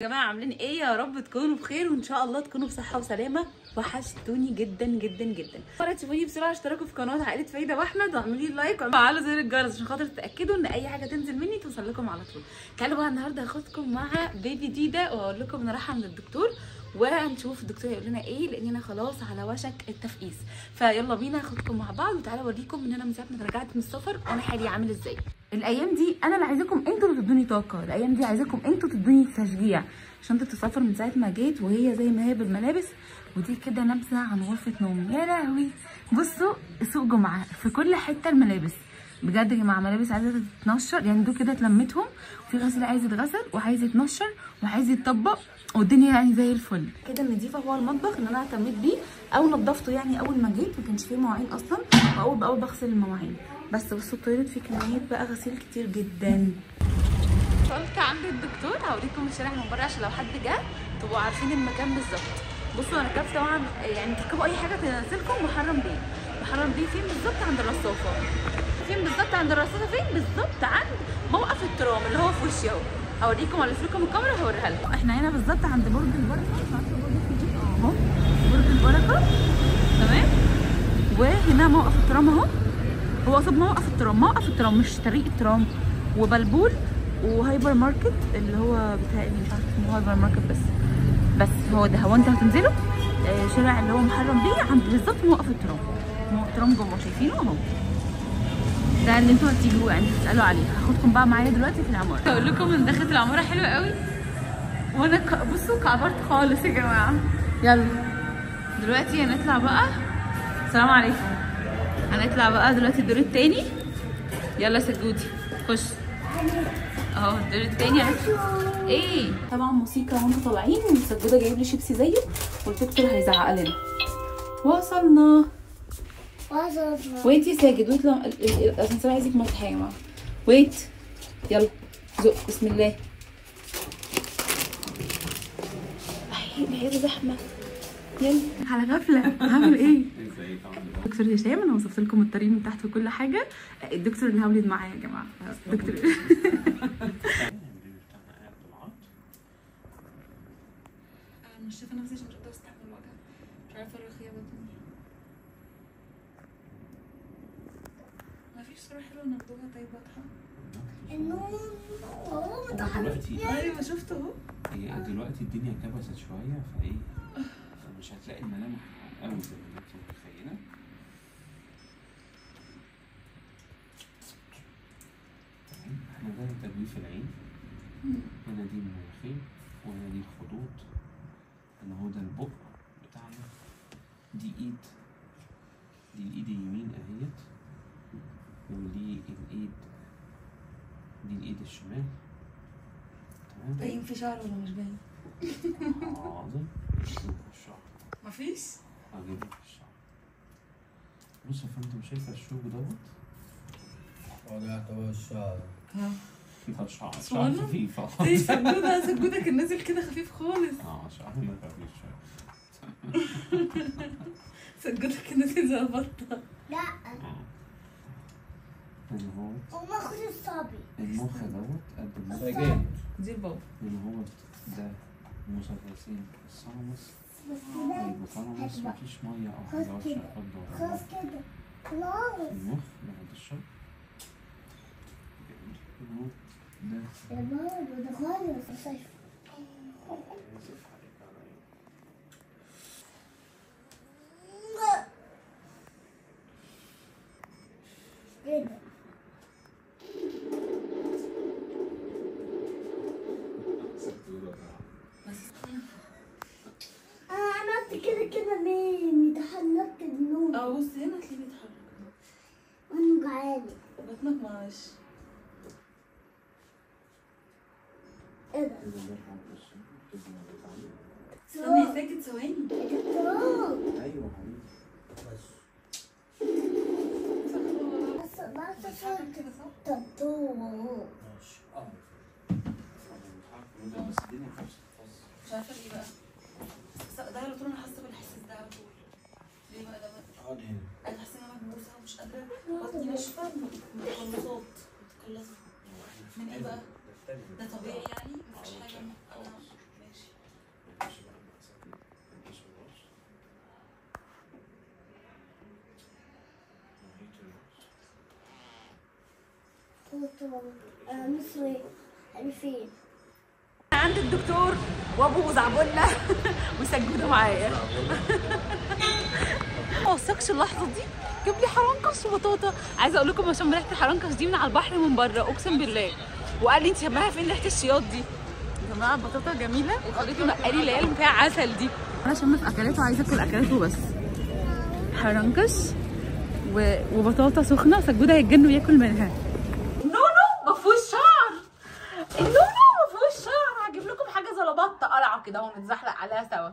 يا جماعه عاملين ايه؟ يا رب تكونوا بخير وان شاء الله تكونوا بصحه وسلامه. وحشتوني جدا جدا جدا. مرة تشوفوني بسرعه اشتركوا في قناه عائله فايده واحمد واعملوا لي لايك وفعلوا زر الجرس عشان خاطر تتاكدوا ان اي حاجه تنزل مني توصل لكم على طول. تعالوا بقى النهارده هاخدكم مع بيبي ديدا واقول لكم انا رايحه عند الدكتور وهنشوف الدكتور هيقول لنا ايه لاننا خلاص على وشك التفقيس. فيلا بينا هاخدكم مع بعض وتعالوا اوريكم ان انا من ساعه ما رجعت من السفر وانا حالي عامل ازاي. الايام دي انا اللي عايزاكم انتوا اللي تدوني طاقه، الايام دي عايزاكم انتوا تدوني تشجيع. شنطه السفر من ساعه ما جيت وهي زي ما هي بالملابس، ودي كده نبذه عن غرفه نومي. يا لهوي بصوا سوق جمعه في كل حته الملابس بجد يا جماعه. ملابس عايزه تتنشر يعني دول كده اتلمتهم، وفي غسيل عايز يتغسل وعايز يتنشر وعايز يتطبق والدنيا يعني زي الفل كده. النظيفه هو المطبخ اللي انا اهتميت بيه او نضفته يعني اول ما جيت، ما كانش فيه مواعين اصلا واول باول بغسل المواعين. بس بصوا التويلت فيه كميه بقى غسيل كتير جدا. وصلت عند الدكتور هوريكم الشارع من بره عشان لو حد جه تبقوا عارفين المكان بالظبط. بصوا انا ركبت طبعا يعني تركبوا اي حاجه تنزلكم محرم بيه. محرم بيه فين بالظبط؟ عند الرصافه. فين بالظبط عند الرصافه؟ فين بالظبط؟ عند موقف الترام اللي هو في وشي اهو. هوريكم الف لكم الكاميرا وهوريها لكم. احنا هنا بالظبط عند برج البركه، مش عارفه برج اهو برج البركه تمام. وهنا موقف الترام اهو، هو قصاد موقف الترام، موقف الترام مش طريق الترام. وبلبول وهايبر ماركت اللي هو بتاعي مش عارفه اسمه هايبر ماركت بس هو ده. هو انتوا هتنزلوا شارع اللي هو محرم بيه عند بالظبط موقف الترام. موقف الترام جوه شايفينه اهو، ده اللي انتوا هتيجوا يعني تسالوا عليه. هاخدكم بقى معايا دلوقتي في العماره. هقول لكم ان دخلت العماره حلوه قوي وانا بصوا كعبرت خالص يا جماعه. يلا دلوقتي هنطلع بقى. السلام عليكم. هنطلع بقى دلوقتي الدور التاني. يلا سجودي خش اهو الدور التاني. ايه طبعا موسيقى وانتوا طالعين، وسجوده جايب لي شيبسي زيه والدكتور هيزعق لنا. وصلنا. ويت يا ساجد، ويت الاسانسير عايز يكمل حاجه يا جماعه. ويت يلا زق بسم الله. العياده زحمه يلا على غفله. هعمل ايه؟ دكتور هشام انا وصفت لكم الطريق من تحت وكل حاجه. الدكتور اللي هولد معايا يا جماعه. الدكتور انا مش شايفه نفسي عشان مش قادره استحمل الوجع. مش عارفه الرخيه بطني. مفيش صوره حلوه ناخدوها طيب واضحه. النوم اهو دلوقتي. ايوه شفت اهو. هي دلوقتي الدنيا كبست شويه فايه، فمش هتلاقي الملامح قوي زي ما انت متخيله. تمام. احنا ده تجويف العين، هنا دي المناخير وهنا دي الخدود، هنا هو ده البق بتاعنا. دي ايد، دي الايد اليمين اهيت، ودي الايد، دي الايد الشمال. تمام. باين في شعر ولا مش باين؟ حاضر هجيب في الشعر. مفيش؟ هجيب في الشعر. بص يا فندم شايفه الشوك دوت؟ اه ده يعتبر الشعر. ها ده شعر خفيف. دي سجودة كان نازل كده خفيف خالص. شعرنا خفيف شويه. سجودة كان نازل زي البطة. لا هنا هو المخ الصبي. المخ دوت قد المخ. دي البابا. هنا هو ده مثلثين الصامس بس والبطانس. مفيش ميه او حاجه وحشه خد خلاص كده خلاص. المخ بعد الشر. هنا هو ده يا بابا ده خالص شايف. كده انا عملت كده ميمي تحركت النوم. بص هنا هتلاقيه بيتحرك. وانا جعانة. بطنك معلش. ايه ده؟ استنى يا ساجد ثواني. ايوه حبيبي بس تطور. بس الدنيا خمسة مش عارفه ليه بقى. ده على طول انا حاسه بالاحساس ده على طول. ليه بقى ده بقى؟ اقعد هنا. انا حاسه ان انا مهووسه ومش قادره. بطني ناشفه متقلصات متقلصه. من ايه بقى؟ ده طبيعي يعني؟ مفيش حاجه. انا بطاطا مصري 2000. عند الدكتور وابو زعبله وسجوده معايا. ما وثقش اللحظه دي، جاب لي حرنكش وبطاطا. عايزه اقول لكم عشان ريحه الحرنكش دي من على البحر من بره اقسم بالله، وقال لي انت شبهها فين ريحه الشياط دي. يا جماعه البطاطا جميله وخليته نقلي اللي هي اللي فيها عسل دي. انا شم في اكلاته وعايزه اكل اكلاته بس. حرنكش وبطاطا سخنه، سجوده هيتجنن وياكل منها. نونو ما فيهوش شعر، النونو ما فيهوش شعر. هجيب لكم حاجه زي بطه قلعه كده ونتزحلق عليها سوا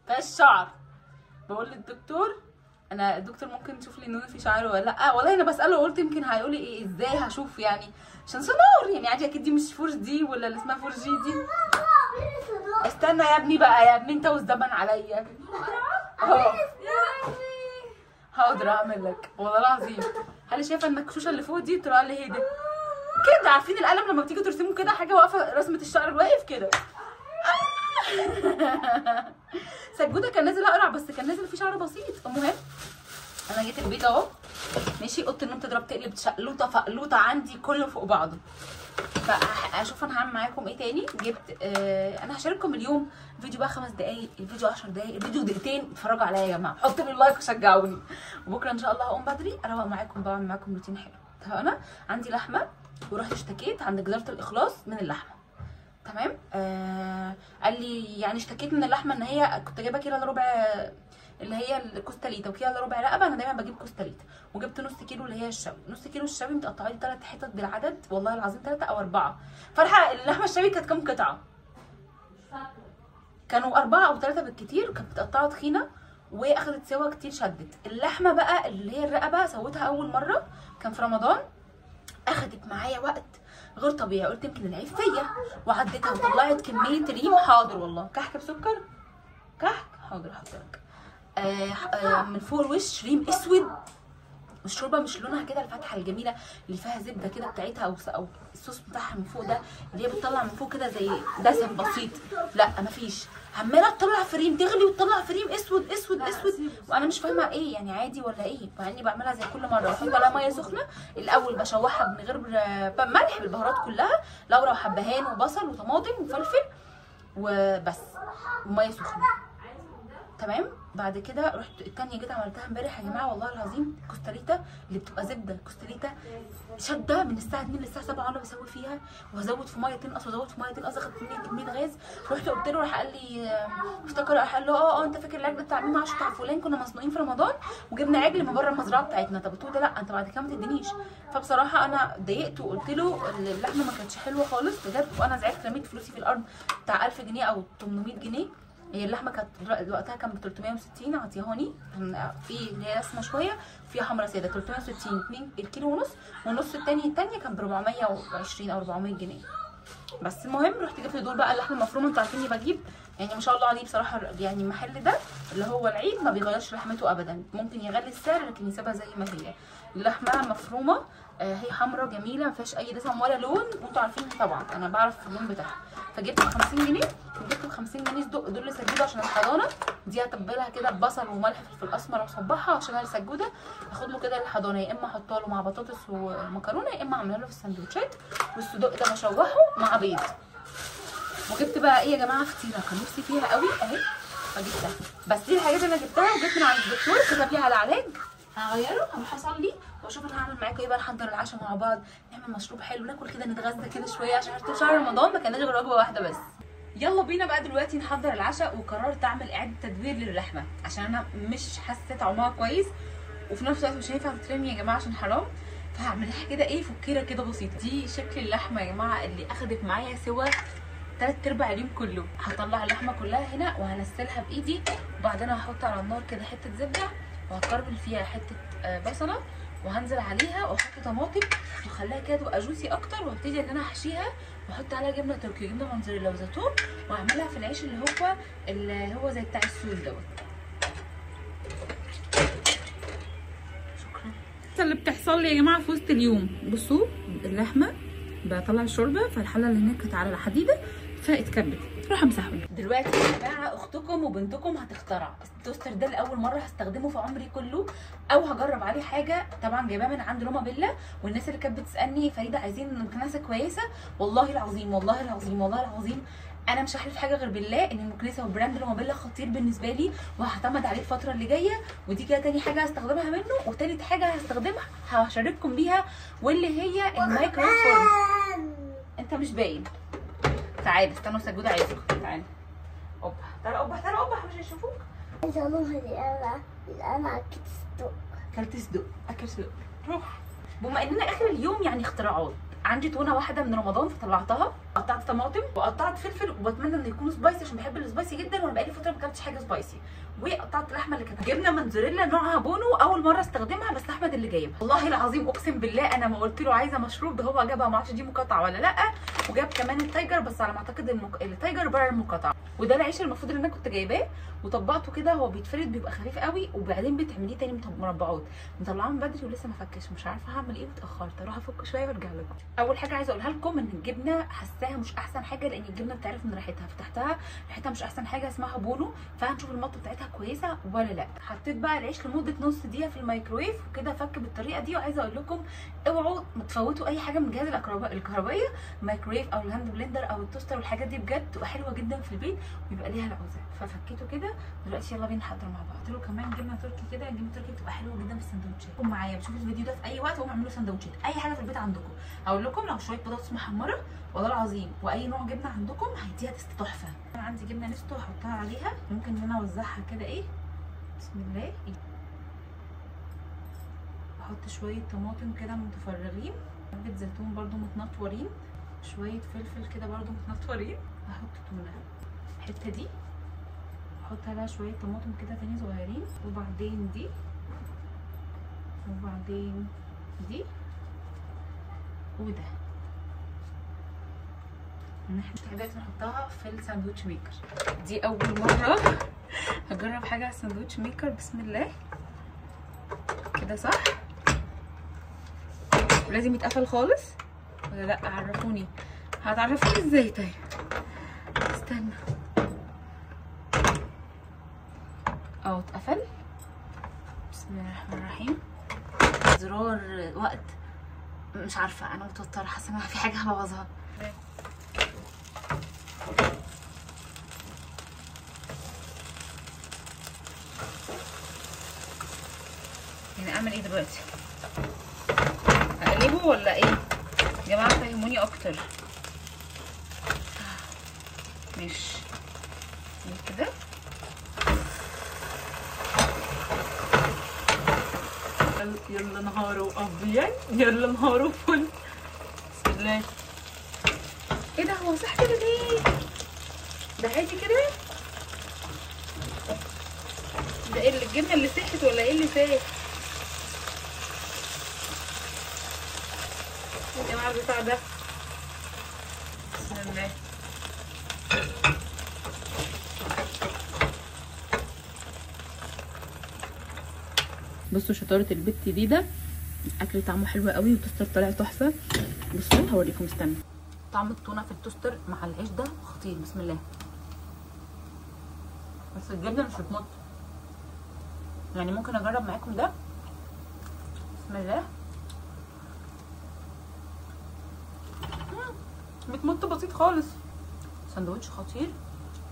فيهاش شعر. بقول للدكتور انا الدكتور ممكن تشوف لي النونو فيه شعر ولا لا؟ والله انا بساله قلت يمكن هيقول لي ايه ازاي هشوف يعني عشان سونار يعني عادي اكيد دي مش 4 دي ولا اللي اسمها 4 جي دي. استنى يا ابني بقى يا ابني انت والزمن عليا اهو. حاضر اعمل لك والله العظيم. هل شايفه المكشوشه اللي فوق دي طلع لي هيدا كده؟ عارفين القلم لما بتيجي ترسمه كده حاجه واقفه رسمه الشعر الواقف كده. سجوده كان نازل اقرع بس كان نازل فيه شعر بسيط. المهم انا جيت البيت اهو ماشي، اوضه النوم تضرب تقلب شقلوطه فقلوطه عندي كله فوق بعضه. فاشوف انا هعمل معاكم ايه تاني. جبت انا هشارككم اليوم فيديو بقى 5 دقايق، الفيديو 10 دقايق، الفيديو دقيقتين. اتفرجوا عليا يا جماعه، حطوا لي لايك وشجعوني. وبكره ان شاء الله هقوم بدري اروق معاكم بقى، اعمل معاكم روتين حلو. اتفقنا؟ عندي لحمه ورحت اشتكيت عند جزاره الاخلاص من اللحمه. تمام؟ قال لي يعني اشتكيت من اللحمه ان هي كنت جايبه كيلو الا ربع اللي هي الكوستاليتا وكيلو الا ربع رقبه. انا دايما بجيب كوستاليتا، وجبت نص كيلو اللي هي الشوي. نص كيلو الشوي متقطعه لي 3 حتت بالعدد والله العظيم 3 أو 4. فرحه اللحمه الشوي كانت كام قطعه؟ كانوا 4 أو 3 بالكتير، كانت متقطعه تخينه واخدت سوا كتير شدت. اللحمه بقى اللي هي الرقبه سويتها اول مره كان في رمضان، اخدت معايا وقت غير طبيعي. قلت يمكن العيب فيا وعديتها وطلعت كميه ريم. حاضر والله كحك بسكر كحك حاضر هحطلك. من فوق الوش ريم اسود، والشوربه مش لونها كده الفاتحه الجميله اللي فيها زبده كده بتاعتها او الصوص بتاعها من فوق ده اللي هي بتطلع من فوق كده زي دسم بسيط. لا مفيش، عماله تطلع في ريم تغلي وتطلع في ريم اسود اسود اسود، وانا مش فاهمه ايه يعني عادي ولا ايه. مع اني بعملها زي كل مره، بحط عليها ميه سخنه الاول بشوحها من غير ملح بالبهارات كلها، لورا وحبهان وبصل وطماطم وفلفل وبس وميه سخنه. تمام؟ بعد كده رحت التانية جيت عملتها امبارح يا جماعه والله العظيم. كوستاليتا اللي بتبقى زبده كوستاليتا شده من الساعه 2 للساعه 7 وانا بسوي فيها، وهزود في ميه تنقص وازود في ميه تنقص، اخدت مني كميه غاز. رحت قلت له، راح قال لي افتكر، راح قال له انت فاكر العجل بتاع مين معرفش بتاع فلان كنا مصنوعين في رمضان وجبنا عجل من بره المزرعه بتاعتنا. طب قلت له ده لا انت بعد كده ما تدينيش. فبصراحه انا اتضايقت وقلت له اللحمه ما كانتش حلوه خالص بجد، وانا زعلت رميت فلوسي في الارض بتاع 1000 جنيه او 800 جنيه. هي اللحمه كانت وقتها كان ب 360 عطيهاني، في اللي هي رسمه شويه وفيها حمرا ساده 360 2 الكيلو ونص، والنص التاني كان ب 420 او 400 جنيه بس. المهم رحت جبت دول بقى اللحمه المفرومه. انتوا عارفيني بجيب يعني ما شاء الله عليه بصراحه، يعني المحل ده اللي هو العيد ما بيغيرش لحمته ابدا، ممكن يغلي السعر لكن يسيبها زي ما هي. اللحمه مفرومه هي حمرا جميله ما فيهاش اي دسم ولا لون، وانتوا عارفين طبعا انا بعرف اللون بتاعها. فجبت ب 50 جنيه وجبت ب 50 جنيه صدق دول لسجوده عشان الحضانه دي، هتبلها كده ببصل وملح فلفل اسمر واصبعها عشان السجوده اخد له كده الحضانه، يا اما احطها له مع بطاطس ومكرونه يا اما اعملها له في السندوتشات. والصدق ده بشوحه مع بيض. وجبت بقى ايه يا جماعه فطيره كان نفسي فيها قوي اهي فجبتها. بس دي الحاجات اللي انا جبتها وجبت من عند الدكتور كتب لي على علاج هغيره، هروح اصلي واشوف انا هعمل معاكم ايه بقى. نحضر العشاء مع بعض، نعمل مشروب حلو، ناكل كده نتغذى كده شويه عشان عرفت شهر رمضان ما كانش غير وجبه واحده بس. يلا بينا بقى دلوقتي نحضر العشاء. وقررت اعمل اعاده تدوير للحمه عشان انا مش حسيت طعمها كويس، وفي نفس الوقت مش هينفع تترمي يا جماعه عشان حرام. فهعملها كده ايه فكيره كده بسيطه. دي شكل اللحمه يا جماعه اللي اخدت معايا سوا 3/4 اليوم كله. هطلع اللحمه كلها هنا وهنسلها بايدي، وبعدين هحط على النار كده حته زبده وهكرمل فيها حته بصله وهنزل عليها واحط طماطم واخليها كده تبقى جوسي اكتر، وابتدي ان انا احشيها واحط عليها جبنه تركي جبنه موتزاريلا وزيتون، واعملها في العيش اللي هو زي بتاع السول دوت. شكرا. اللي بتحصل لي يا جماعه في وسط اليوم، بصوا اللحمه بطلع الشوربه، فالحله اللي هناك كانت على الحديده فاتكبت، روح امسحه. دلوقتي يا جماعه اختكم وبنتكم هتخترع التوستر ده لاول مره هستخدمه في عمري كله، او هجرب عليه حاجه. طبعا جايباه من عند روما بيلا، والناس اللي كانت بتسالني فريده عايزين مكنسه كويسه، والله العظيم والله العظيم والله العظيم انا مش هحلف حاجه غير بالله ان المكنسه وبراند روما بيلا خطير بالنسبه لي، وهعتمد عليه الفتره اللي جايه. ودي كده تاني حاجه هستخدمها منه، وتالت حاجه هستخدمها هشارككم بيها، واللي هي المايكرويف فورم. انت مش باين. تعالى استنوا سجوده عايزكم. تعالى اوبا، تعالى اوبا، تعالى اوبا، مش هيشوفوك. عايزة اروح انا اكلت صدق. اكلت صدق، اكل صدق، روح. بما اننا اخر اليوم يعني اختراعات، عندي تونه واحده من رمضان فطلعتها، قطعت طماطم وقطعت فلفل، وبتمنى انه يكون سبايسي عشان بحب السبايسي جدا، وانا بقالي فتره ما اكلتش حاجه سبايسي. وقطعت اللحمه اللي كانت جبنه موتزاريلا نوعها بونو، اول مره استخدمها، بس احمد اللي جايبها. والله العظيم اقسم بالله انا ما قلت له عايزه مشروب، ده هو جابها، ما اعرفش دي مقاطعه ولا لا. وجاب كمان التايجر، بس على ما اعتقد التايجر بره المقاطعه. وده العيش المفروض ان انا كنت جايباه وطبقته كده، هو بيتفرد بيبقى خفيف قوي، وبعدين بتعمليه تاني مربعات. مطلعاه من بدري ولسه ما فكش، مش عارفه هعمل ايه واتاخرت، اروح افك شويه وارجع لكم. اول حاجه عايزه اقولها لكم ان الجبنه حاساها مش احسن حاجه، لان الجبنه بتعرف من ريحتها، فتحتها ريحتها مش احسن حاجه، اسمها بونو، فهنشوف المطه بتاعتها كويسه ولا لا. حطيت بقى العيش لمده نص دقيقه في الميكرويف وكده فك بالطريقه دي. وعايزه اقول لكم اوعوا تفوتوا اي حاجه من جهاز الكهربائيه، الميكرويف او الهاند بلندر او التوستر والحاجات دي، بجد بتبقى حلوه جدا في البيت وبيبقى ليها العوزه. ففكيته كده دلوقتي، يلا بينا نحضر مع بعض. له كمان جبنه تركي كده، الجبنه التركي بتبقى حلوه جدا في السندوتشات. قوموا معايا بشوفوا الفيديو ده في اي وقت وقوموا اعملوا سندوتشات، اي حاجه في البيت عندكم. هقول لكم لو شويه بطاطس محمره والله العظيم واي نوع جبنه عندكم هيديها تست تحفه. انا عندي جبنه نستو هحطها عليها، ممكن ان انا اوزعها كده ايه، بسم الله. احط شويه طماطم كده متفرغين، حبه زيتون برده متنطورين، شويه فلفل كده برده متنطورين، احط تونه الحته دي، احط عليها شويه طماطم كده تاني صغيرين، وبعدين دي، وبعدين دي، وده. الحاجات نحطها في الساندوتش ميكر. دي اول مره هجرب حاجه على الساندوتش ميكر، بسم الله كده صح؟ ولازم يتقفل خالص ولا لا؟ عرفوني، هتعرفوني ازاي؟ طيب استنى، اتقفل. بسم الله الرحمن الرحيم. زرار وقت، مش عارفه، انا متوتره، حاسه ان في حاجه هبوظها. يعني اعمل ايه دلوقتي؟ اقلبه ولا ايه يا جماعه؟ فهموني اكتر. ماشي كده. يلا نهاره ابيض، يلا نهاره فل. بسم الله. ايه ده؟ هو صح كده ليه؟ ده عادي كده؟ ده ايه الجبنه اللي سحت ولا ايه اللي فات؟ يا جماعه البتاع ده، بسم الله. بصوا شطاره البت دي، ده الاكل طعمه حلو قوي والتوستر طالع تحفه. بصوا هوريكم، استنى. طعم التونه في التوستر مع العيش ده خطير، بسم الله. بس الجبنه مش بتمط، يعني ممكن اجرب معاكم ده، بسم الله. بتمط بسيط خالص. سندوتش خطير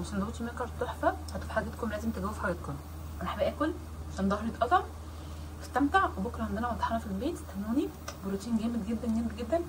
وسندوتش ميكر تحفه، هاتوا في حاجتكم، لازم تجيبوه في حاجتكم. انا حابه اكل عشان ظهري اتقطع، استمتع. وبكره عندنا مطحنه في البيت، استنوني، بروتين جامد جدا جدا جدا.